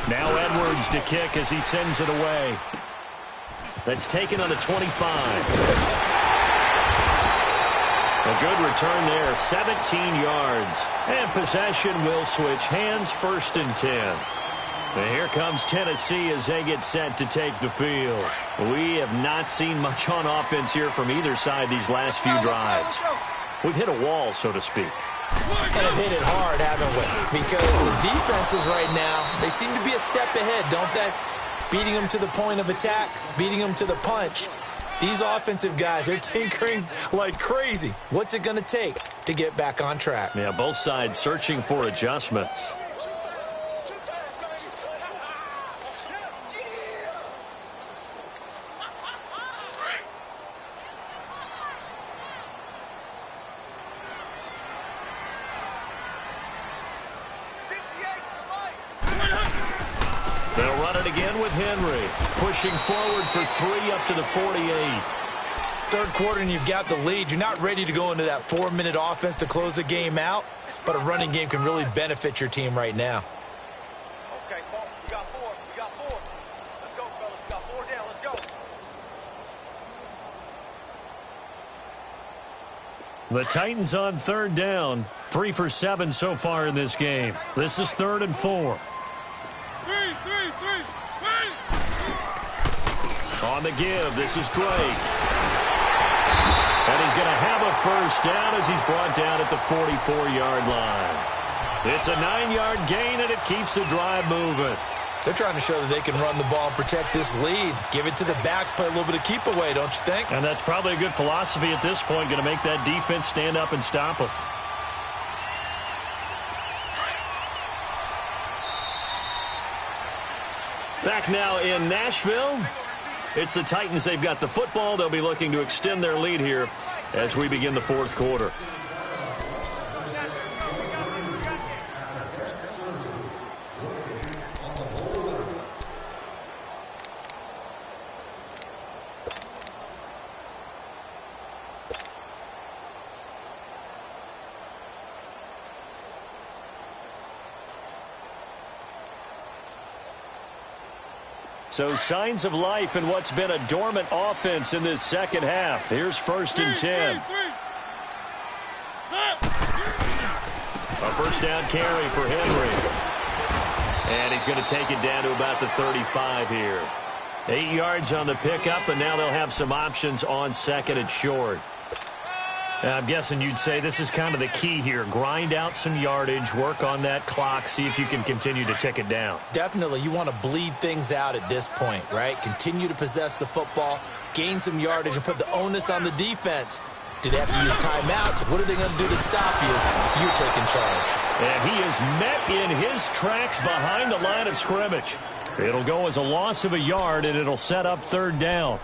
Now Edwards to kick as he sends it away. That's taken on the 25. A good return there, 17 yards. And possession will switch hands, 1st and 10. And here comes Tennessee as they get set to take the field. We have not seen much on offense here from either side these last few drives. We've hit a wall, so to speak. And have hit it hard, haven't we? Because the defenses right now, they seem to be a step ahead, don't they? Beating them to the point of attack, beating them to the punch. These offensive guys, they're tinkering like crazy. What's it going to take to get back on track? Yeah, both sides searching for adjustments. They'll run it again with Henry. Pushing forward for 3 up to the 48. 3rd quarter and you've got the lead. You're not ready to go into that 4-minute offense to close the game out, but a running game can really benefit your team right now. Okay, Paul, we got 4. We got 4. Let's go, fellas. We got 4 down. Let's go. The Titans on 3rd down. 3 for 7 so far in this game. This is 3rd and 4. On the give, this is Drake. And he's going to have a first down as he's brought down at the 44-yard line. It's a 9-yard gain, and it keeps the drive moving. They're trying to show that they can run the ball and protect this lead. Give it to the backs, play a little bit of keep away, don't you think? And that's probably a good philosophy at this point, going to make that defense stand up and stop them. Back now in Nashville. It's the Titans. They've got the football. They'll be looking to extend their lead here as we begin the 4th quarter. So signs of life in what's been a dormant offense in this second half. Here's 1st and 10. A first down carry for Henry. And he's going to take it down to about the 35 here. 8 yards on the pickup, and now they'll have some options on 2nd and short. I'm guessing you'd say this is kind of the key here. Grind out some yardage, work on that clock, see if you can continue to tick it down. Definitely. You want to bleed things out at this point, right? Continue to possess the football, gain some yardage, and put the onus on the defense. Do they have to use timeouts? What are they going to do to stop you? You're taking charge. And he is met in his tracks behind the line of scrimmage. It'll go as a loss of a yard, and it'll set up 3rd down.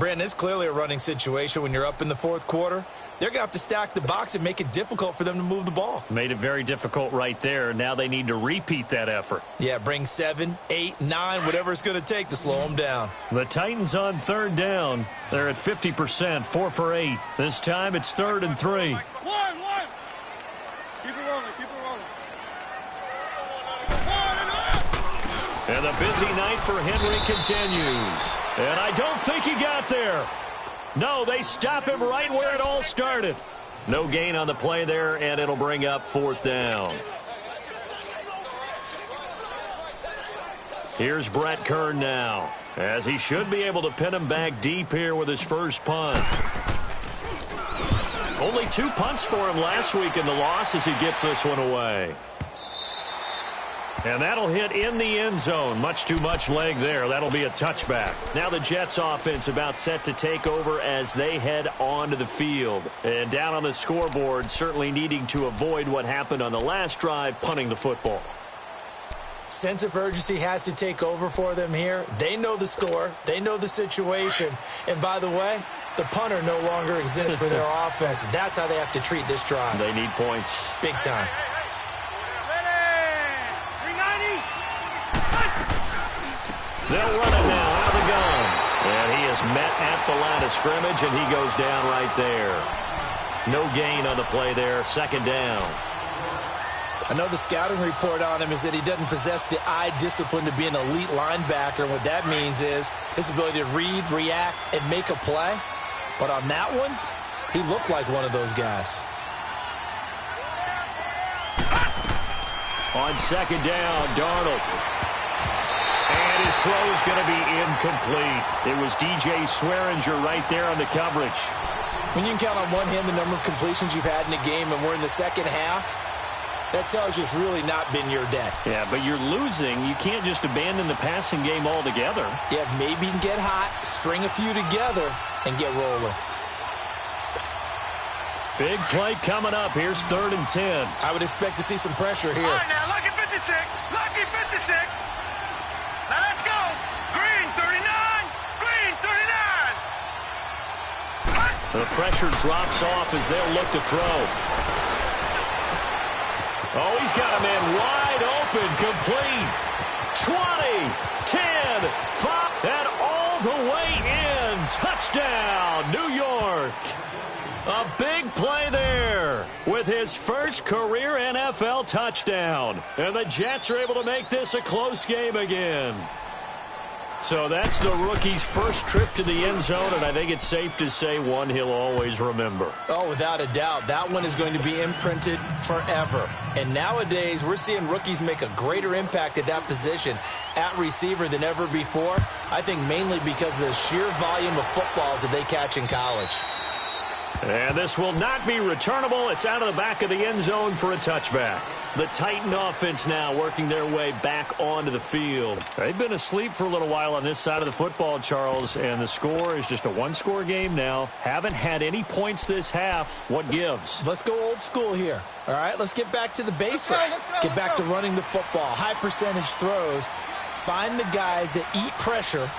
Brandon, it's clearly a running situation when you're up in the 4th quarter. They're going to have to stack the box and make it difficult for them to move the ball. Made it very difficult right there. Now they need to repeat that effort. Yeah, bring 7, 8, 9, whatever it's going to take to slow them down. The Titans on 3rd down. They're at 50%, 4 for 8. This time it's 3rd and 3. One. Keep it rolling. And the busy night for Henry continues. And I don't think he got there. No, they stop him right where it all started. No gain on the play there, and it'll bring up 4th down. Here's Brett Kern now, as he should be able to pin him back deep here with his first punt. Only 2 punts for him last week in the loss as he gets this one away. And that'll hit in the end zone. Much too much leg there. That'll be a touchback. Now the Jets offense about set to take over as they head onto the field. And down on the scoreboard, certainly needing to avoid what happened on the last drive, punting the football. Sense of urgency has to take over for them here. They know the score. They know the situation. And by the way, the punter no longer exists for their offense. That's how they have to treat this drive. They need points. Big time. They'll run it now out of the gun. And he is met at the line of scrimmage, and he goes down right there. No gain on the play there. 2nd down. I know the scouting report on him is that he doesn't possess the eye discipline to be an elite linebacker. And what that means is his ability to read, react, and make a play. But on that one, he looked like one of those guys. On 2nd down, Darnold. And his throw is going to be incomplete. It was DJ Swearinger right there on the coverage. When you can count on one hand the number of completions you've had in a game and we're in the second half, that tells you it's really not been your day. Yeah, but you're losing. You can't just abandon the passing game altogether. Yeah, maybe you can get hot, string a few together, and get rolling. Big play coming up. Here's 3rd and 10. I would expect to see some pressure here. All right, now, lucky 56. Lucky 56. Now, let's go. Green, 39. Green, 39. The pressure drops off as they'll look to throw. Oh, he's got a man wide open, complete. 20, 10, 5, and all the way in. Touchdown, New York. A big play there with his first career NFL touchdown. And the Jets are able to make this a close game again. So that's the rookie's first trip to the end zone, and I think it's safe to say one he'll always remember. Oh, without a doubt. That one is going to be imprinted forever. And nowadays, we're seeing rookies make a greater impact at that position at receiver than ever before. I think mainly because of the sheer volume of footballs that they catch in college. And this will not be returnable. It's out of the back of the end zone for a touchback. The Titan offense now working their way back onto the field. They've been asleep for a little while on this side of the football, Charles, and the score is just a one-score game now. Haven't had any points this half. What gives? Let's go old school here. All right, let's get back to the basics. Get back to running the football, high percentage throws. Find the guys that eat pressure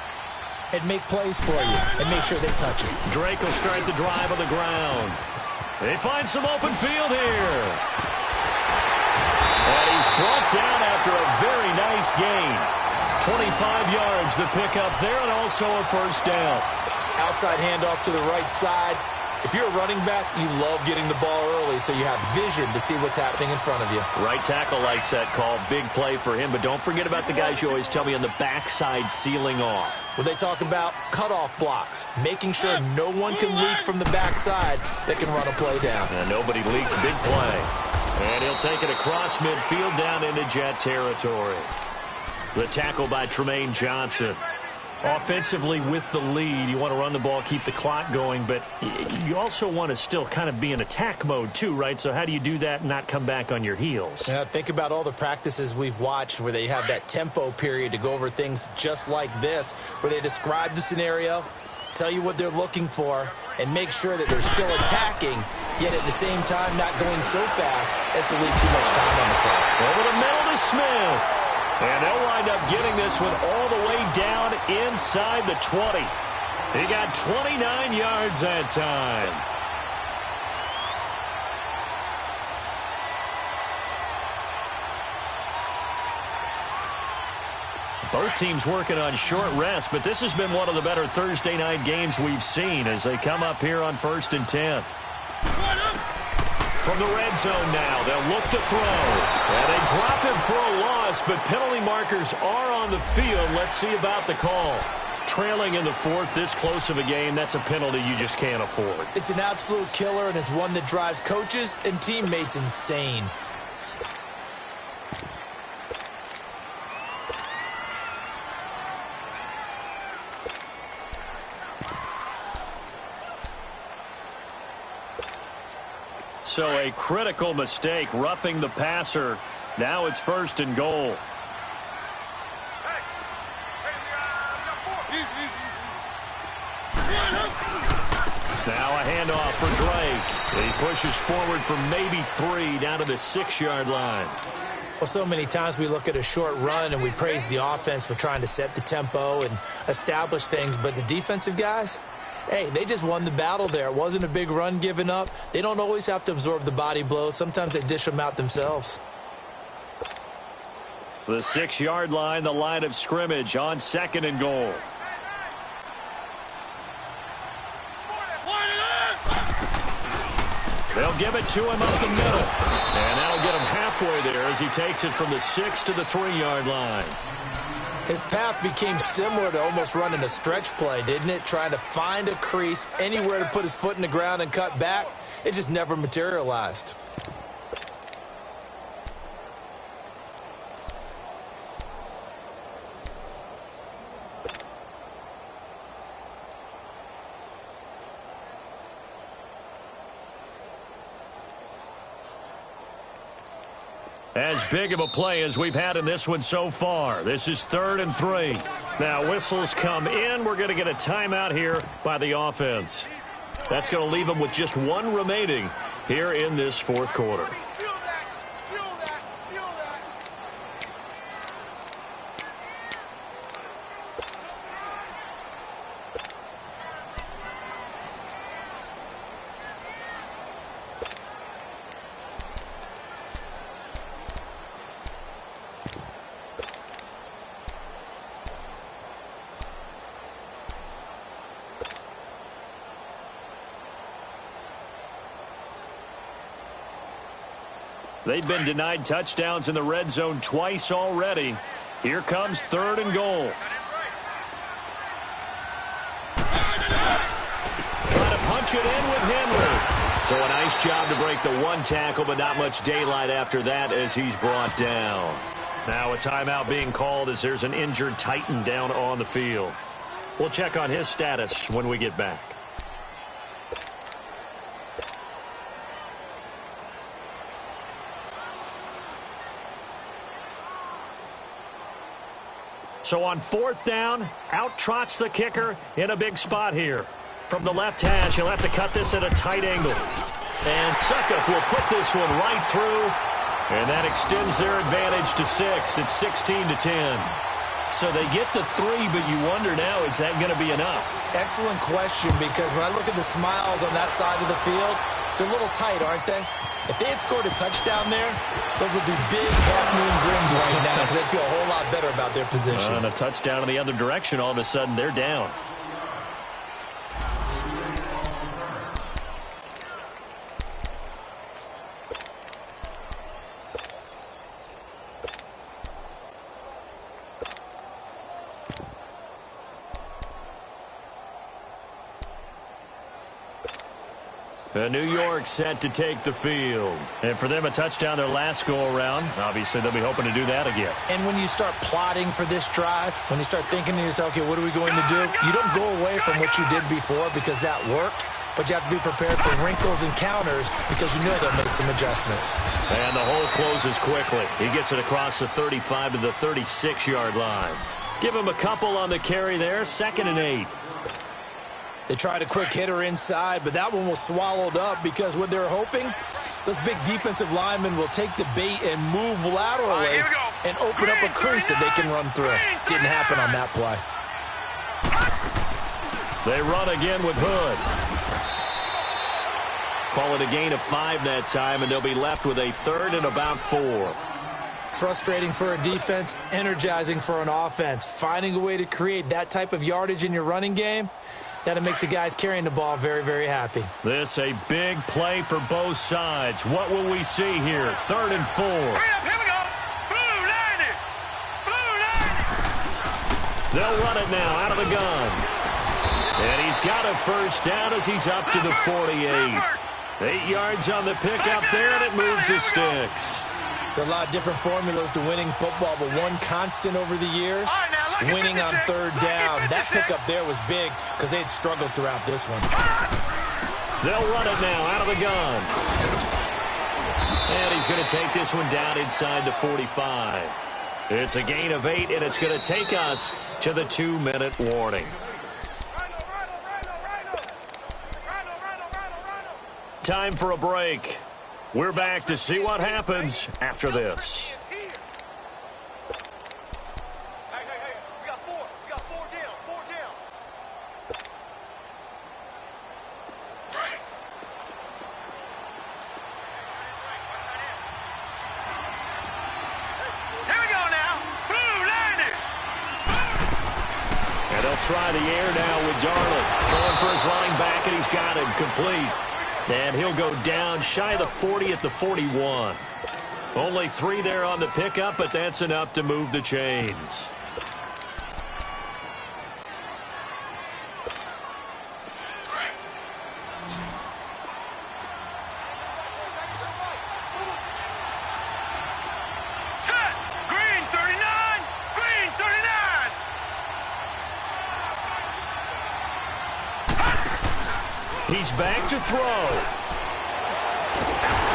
and make plays for you, and make sure they touch it. Drake will start the drive on the ground. They find some open field here. And he's brought down after a very nice gain. 25 yards the pickup there, and also a first down. Outside handoff to the right side. If you're a running back, you love getting the ball early so you have vision to see what's happening in front of you. Right tackle likes that call. Big play for him. But don't forget about the guys you always tell me on the backside sealing off. When they talk about cutoff blocks, making sure no one can leak from the backside that can run a play down. And nobody leaked. Big play. And he'll take it across midfield down into Jet territory. The tackle by Tremaine Johnson. Offensively with the lead, you want to run the ball, keep the clock going, but you also want to still kind of be in attack mode too, right? So how do you do that and not come back on your heels? Yeah, think about all the practices we've watched where they have that tempo period to go over things just like this, where they describe the scenario, tell you what they're looking for, and make sure that they're still attacking, yet at the same time not going so fast as to leave too much time on the clock. Over the middle to Smith. And they'll wind up getting this one all the way down inside the 20. He got 29 yards that time. Both teams working on short rest, but this has been one of the better Thursday night games we've seen as they come up here on 1st and 10. From the red zone now, they'll look to throw. And they drop him for a loss, but penalty markers are on the field. Let's see about the call. Trailing in the 4th, this close of a game, that's a penalty you just can't afford. It's an absolute killer, and it's one that drives coaches and teammates insane. So a critical mistake, roughing the passer. Now it's 1st and goal. Now a handoff for Drake. He pushes forward for maybe 3 down to the 6-yard line. Well, so many times we look at a short run and we praise the offense for trying to set the tempo and establish things, but the defensive guys, hey, they just won the battle there. It wasn't a big run given up. They don't always have to absorb the body blows. Sometimes they dish them out themselves. The 6-yard line, the line of scrimmage on 2nd and goal. They'll give it to him up the middle. And that'll get him halfway there as he takes it from the 6 to the 3-yard line. His path became similar to almost running a stretch play, didn't it? Trying to find a crease, anywhere to put his foot in the ground and cut back. It just never materialized. As big of a play as we've had in this one so far. This is 3rd and 3. Now whistles come in. We're going to get a timeout here by the offense. That's going to leave them with just 1 remaining here in this 4th quarter. They've been denied touchdowns in the red zone twice already. Here comes 3rd and goal. Trying to punch it in with Henry. So a nice job to break the 1 tackle, but not much daylight after that as he's brought down. Now a timeout being called as there's an injured Titan down on the field. We'll check on his status when we get back. So on 4th down, out trots the kicker in a big spot here. From the left hash, he'll have to cut this at a tight angle. And Succop will put this one right through. And that extends their advantage to 6. It's 16-10. So they get the 3, but you wonder now, is that going to be enough? Excellent question, because when I look at the smiles on that side of the field, they're a little tight, aren't they? If they had scored a touchdown there, those would be big half-moon grins right now because they'd feel a whole lot better about their position. And a touchdown in the other direction, all of a sudden they're down. New York set to take the field. And for them, a touchdown their last go-around. Obviously, they'll be hoping to do that again. And when you start plotting for this drive, when you start thinking to yourself, okay, what are we going to do? You don't go away from what you did before because that worked. But you have to be prepared for wrinkles and counters because you know they'll make some adjustments. And the hole closes quickly. He gets it across the 35 to the 36-yard line. Give him a couple on the carry there, 2nd and 8. They tried a quick hitter inside, but that one was swallowed up because what they're hoping, those big defensive linemen will take the bait and move laterally and open up a crease that they can run through. Didn't happen on that play. They run again with Hood. Call it a gain of 5 that time, and they'll be left with a 3rd and about 4. Frustrating for a defense, energizing for an offense. Finding a way to create that type of yardage in your running game, that'll make the guys carrying the ball very, very happy. This a big play for both sides. What will we see here? 3rd and 4. Hurry up, here we go. Blue line it. Blue line it. They'll run it now out of the gun. And he's got a first down as he's up to the 48. 8 yards on the pickup there, and it moves the sticks. There are a lot of different formulas to winning football, but one constant over the years, winning on 3rd down. That pickup there was big because they had struggled throughout this one. They'll run it now out of the gun. And he's going to take this one down inside the 45. It's a gain of 8, and it's going to take us to the 2-minute warning. Time for a break. We're back to see what happens after this. Hey, we got 4. We got 4 down. 4 down. Here we go now. Blue line it. And they'll try the air now with Darnold. Throwing for his running back, and he's got him complete. And he'll go down shy of the 40 at the 41. Only 3 there on the pickup, but that's enough to move the chains. Set. Green 39. Green 39. He's back to throw.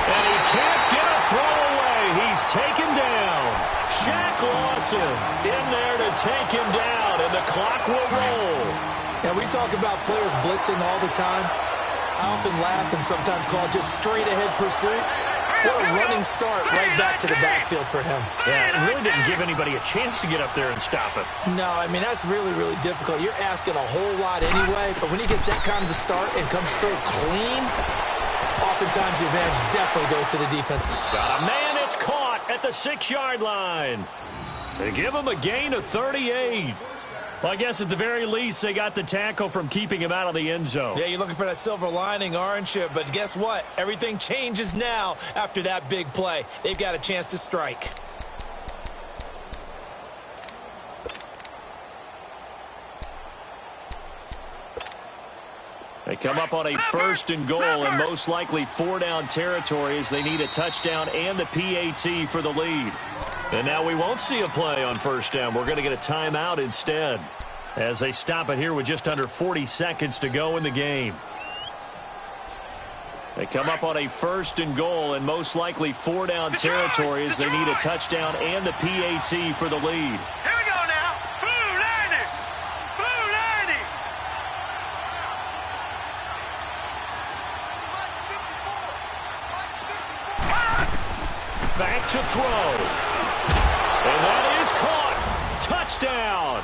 And he can't get a throw away. He's taken down. Shaq Lawson in there to take him down, and the clock will roll. Now, we talk about players blitzing all the time. I often laugh and sometimes call it just straight-ahead pursuit. What a running start right back to the backfield for him. Yeah, it really didn't give anybody a chance to get up there and stop it. No, I mean, that's really, really difficult. You're asking a whole lot anyway, but when he gets that kind of a start and comes through clean, oftentimes the advantage definitely goes to the defense. Got a man, it's caught at the 6-yard line. They give him a gain of 38. Well, I guess at the very least, they got the tackle from keeping him out of the end zone. Yeah, you're looking for that silver lining, aren't you? But guess what? Everything changes now after that big play. They've got a chance to strike. They come up on a 1st and goal, and most likely 4-down territory as they need a touchdown and the PAT for the lead. And now we won't see a play on 1st down. We're going to get a timeout instead as they stop it here with just under 40 seconds to go in the game. They come up on a 1st and goal, and most likely 4-down territory as they need a touchdown and the PAT for the lead. Here we go now. Blue line it. Blue line it. Back to throw. And that is caught. Touchdown.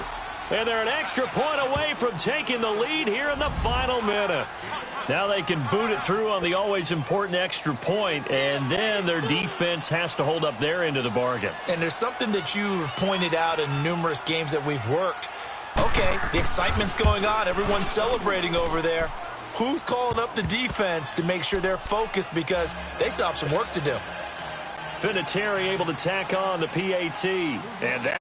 And they're an extra point away from taking the lead here in the final minute. Now they can boot it through on the always important extra point, and then their defense has to hold up their end of the bargain. And there's something that you've pointed out in numerous games that we've worked. Okay, the excitement's going on. Everyone's celebrating over there. Who's calling up the defense to make sure they're focused because they still have some work to do? Vinatieri able to tack on the PAT. And that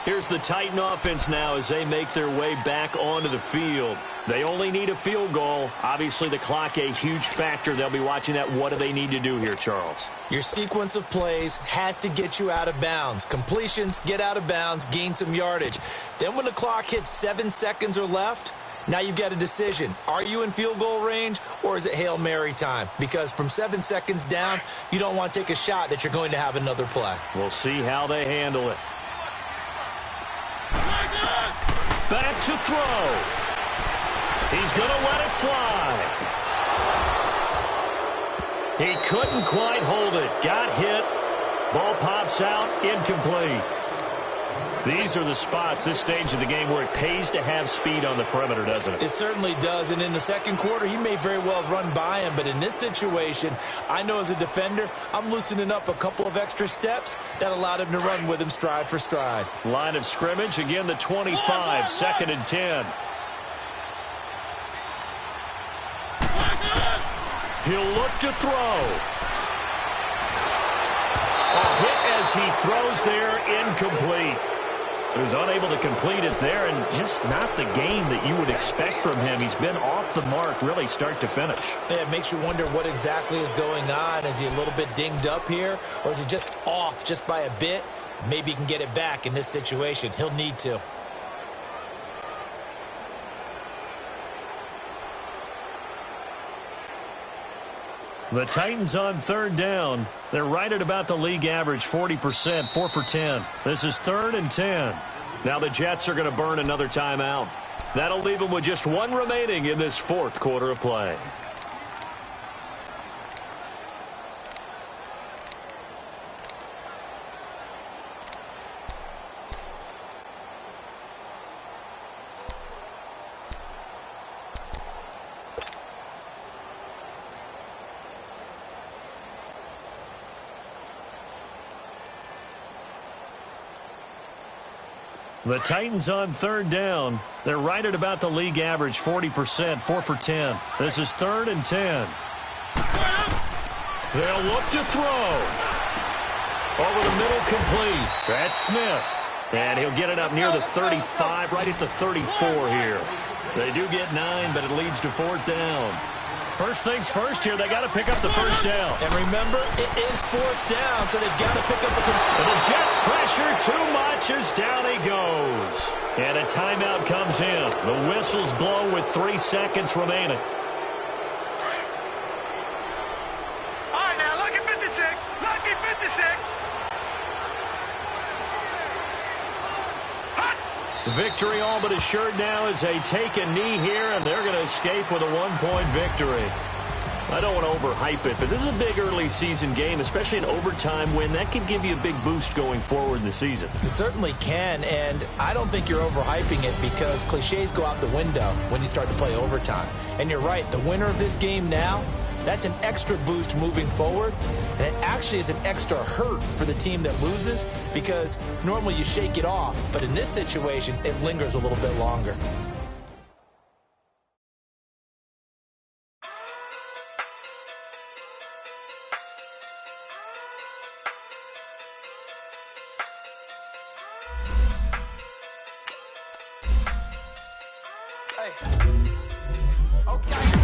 Here's the Titan offense now as they make their way back onto the field. They only need a field goal. Obviously, the clock a huge factor. They'll be watching that. What do they need to do here, Charles? Your sequence of plays has to get you out of bounds. Completions, get out of bounds, gain some yardage. Then when the clock hits 7 seconds or left, now you've got a decision. Are you in field goal range or is it Hail Mary time? Because from 7 seconds down, you don't want to take a shot that you're going to have another play. We'll see how they handle it. Back to throw. He's going to let it fly. He couldn't quite hold it. Got hit. Ball pops out. Incomplete. These are the spots, this stage of the game, where it pays to have speed on the perimeter, doesn't it? It certainly does. And in the second quarter, he may very well run by him. But in this situation, I know as a defender, I'm loosening up a couple of extra steps that allowed him to run with him stride for stride. Line of scrimmage, again, the 25, 2nd and 10. He'll look to throw. A hit as he throws there, incomplete. So he's unable to complete it there, and just not the game that you would expect from him. He's been off the mark, really, start to finish. Yeah, it makes you wonder what exactly is going on. Is he a little bit dinged up here, or is he just off just by a bit? Maybe he can get it back in this situation. He'll need to. The Titans on 3rd down. They're right at about the league average, 40%, 4 for 10. This is 3rd and 10. Now the Jets are going to burn another timeout. That'll leave them with just one remaining in this 4th quarter of play. The Titans on 3rd down. They're right at about the league average, 40%, 4 for 10. This is 3rd and 10. They'll look to throw. Over the middle, complete. That's Smith. And he'll get it up near the 35, right at the 34 here. They do get 9, but it leads to 4th down. First things first here, they got to pick up the first down. And remember, it is 4th down, so they've got to pick up the... And the Jets pressure too much as down he goes. And a timeout comes in. The whistles blow with 3 seconds remaining. All right, now, lucky 56. Lucky 56. Victory all but assured now as they take a knee here, and they're going to escape with a 1-point victory. I don't want to overhype it, but this is a big early season game, especially an overtime win. That could give you a big boost going forward in the season. It certainly can, and I don't think you're overhyping it because cliches go out the window when you start to play overtime. And you're right, the winner of this game now, that's an extra boost moving forward, and it actually is an extra hurt for the team that loses because normally you shake it off, but in this situation, it lingers a little bit longer. Hey. Okay.